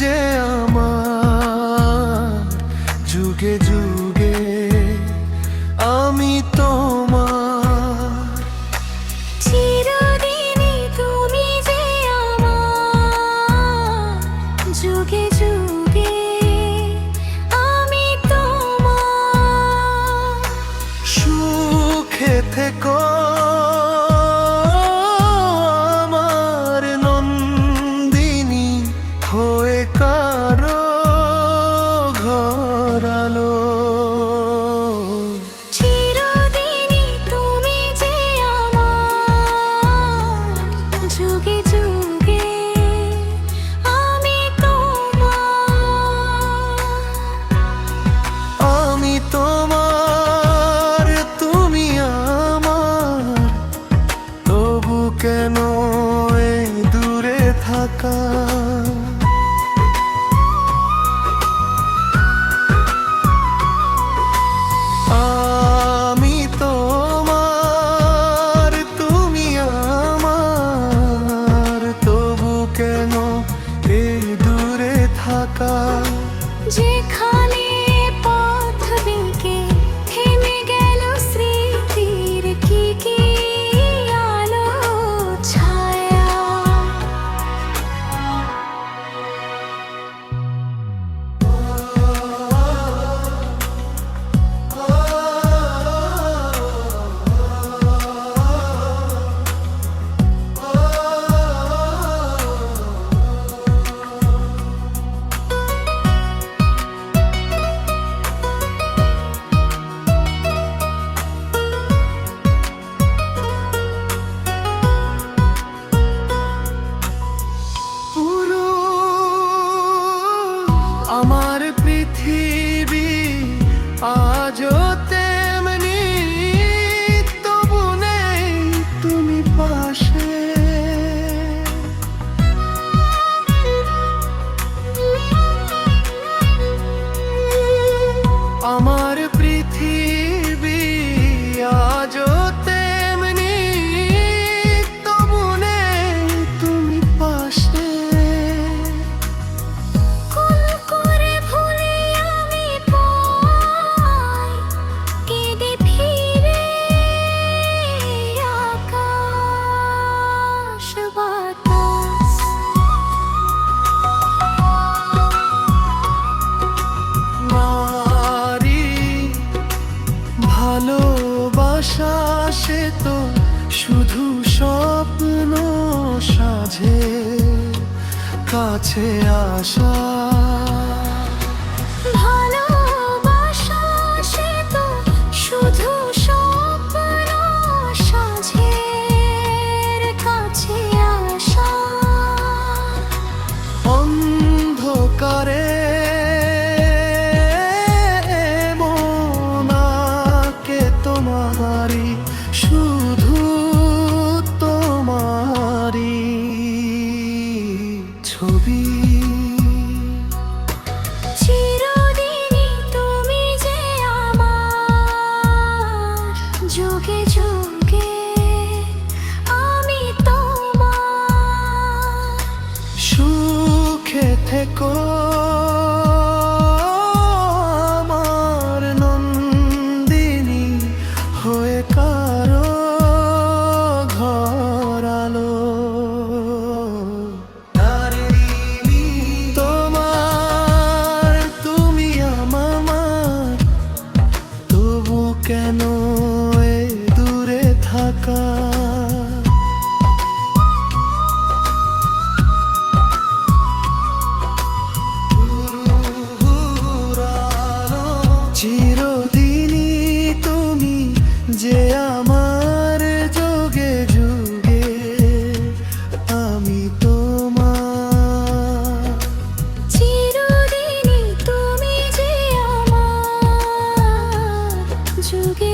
যে আমার যুগে যুগে আমি তোমার। চিরদিনই তুমি যে আমার যুগে যুগে আমি তোমার। সুখে থেকো আমার নন্দিনী হয়ে কারো ঘরালো। চিরদিনই তুমি যে আমার যুগে যুগে আমি তোমার। আমি তোমার তুমি আমার, তবু কেন এই দূরে থাকা? আমি তোমার তুমি আমার, তবু কেন এই দূরে থাকা? যেখানে পথ বেঁকে থেমে গেল স্মৃতির কি কি আলো ছায়া। পুরো আমার পৃথিবী আজও তেমনি, তবু নেই তুমি পাশে। আমার পৃথিবী আজও তেমনি, তবু নেই তুমি পাশে। কুল করে ভুলে আমি পাই কেঁদে ফিরে আকাশ বাতাস। নারী ভালোবাসা সে তো শুধু স্বপ্ন সাজে, কাছে আসা ভালোবাসা সে তো শুধু স্বপ্ন সাজে, কাছে আসা। অন্ধকারে মনাকে তোমারি, শুধু তোমারি ছবি। চিরদিনই তুমি যে আমার যুগে যুগে আমি তোমার। সুখে থেকো আমার নন্দিনী হয়ে কারো ঘরালো। তোমার তুমি আমার, তবু কেন এ দূরে থাকা? চিরদিনই তুমি যে আমার যুগে যুগে আমি তোমার। চিরদিনই তুমি যে আমার যুগে